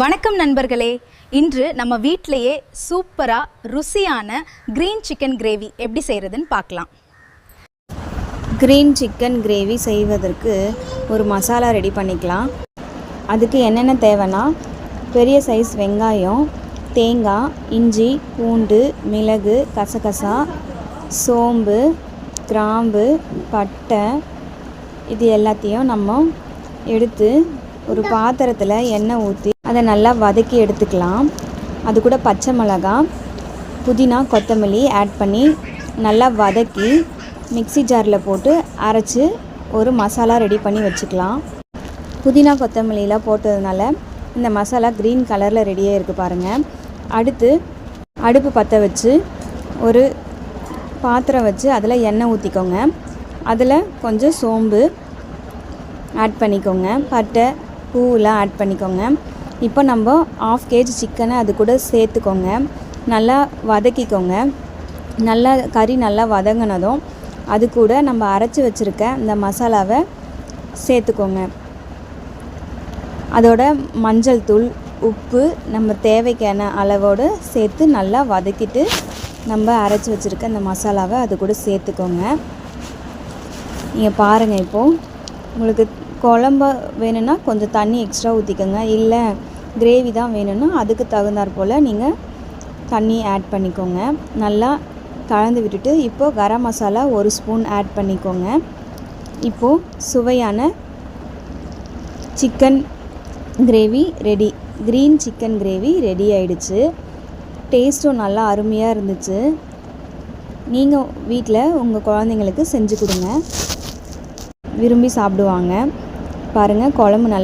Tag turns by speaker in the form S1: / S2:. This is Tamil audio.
S1: வணக்கம் நண்பர்களே. இன்று நம்ம வீட்டிலேயே சூப்பராக ருசியான க்ரீன் சிக்கன் கிரேவி எப்படி செய்கிறதுன்னு பார்க்கலாம்.
S2: க்ரீன் சிக்கன் கிரேவி செய்வதற்கு ஒரு மசாலா ரெடி பண்ணிக்கலாம். அதுக்கு என்னென்ன தேவைன்னா, பெரிய சைஸ் வெங்காயம், தேங்காய், இஞ்சி, பூண்டு, மிளகு, கசகசா, சோம்பு, கிராம்பு, பட்டை, இது எல்லாத்தையும் நம்ம எடுத்து ஒரு பாத்திரத்தில் எண்ணெய் ஊற்றி அதை நல்லா வதக்கி எடுத்துக்கலாம். அது கூட பச்சை மிளகாய், புதினா, கொத்தமல்லி ஆட் பண்ணி நல்லா வதக்கி மிக்ஸி ஜாரில் போட்டு அரைச்சி ஒரு மசாலா ரெடி பண்ணி வச்சுக்கலாம். புதினா கொத்தமல்லிலாம் போட்டதுனால இந்த மசாலா க்ரீன் கலரில் ரெடியாக இருக்குது பாருங்கள். அடுத்து அடுப்பு பற்ற வச்சு ஒரு பாத்திரம் வச்சு அதில் எண்ணெய் ஊற்றிக்கோங்க. அதில் கொஞ்சம் சோம்பு ஆட் பண்ணிக்கோங்க, பட்டை, பூவெலாம் ஆட் பண்ணிக்கோங்க. இப்போ நம்ம 1/2 kg சிக்கனை அது கூட சேர்த்துக்கோங்க. நல்லா வதக்கிக்கோங்க. நல்லா கறி நல்லா வதங்கினதும் அது கூட நம்ம அரைச்சி வச்சுருக்க இந்த மசாலாவை சேர்த்துக்கோங்க. அதோட மஞ்சள் தூள், உப்பு நம்ம தேவைக்கான அளவோடு சேர்த்து நல்லா வதக்கிட்டு நம்ம அரைச்சி வச்சுருக்க இந்த மசாலாவை அது கூட சேர்த்துக்கோங்க. நீங்கள் பாருங்கள், இப்போது உங்களுக்கு குழம்பு வேணும்னா கொஞ்சம் தண்ணி எக்ஸ்ட்ரா ஊற்றிக்கோங்க. இல்லை கிரேவி தான் வேணும்னா அதுக்கு தகுந்தாற் போல் நீங்கள் தண்ணி ஆட் பண்ணிக்கோங்க. நல்லா கலந்து விட்டுட்டு இப்போது கரம் மசாலா 1 ஸ்பூன் ஆட் பண்ணிக்கோங்க. இப்போது சுவையான chicken gravy ready. Green chicken gravy ready ஆயிடுச்சு. டேஸ்ட்டும் நல்லா அருமையாக இருந்துச்சு. நீங்கள் வீட்டில் உங்கள் குழந்தைங்களுக்கு செஞ்சு கொடுங்க, விரும்பி சாப்பிடுவாங்க. பாருங்கள், குழம்பு நல்லா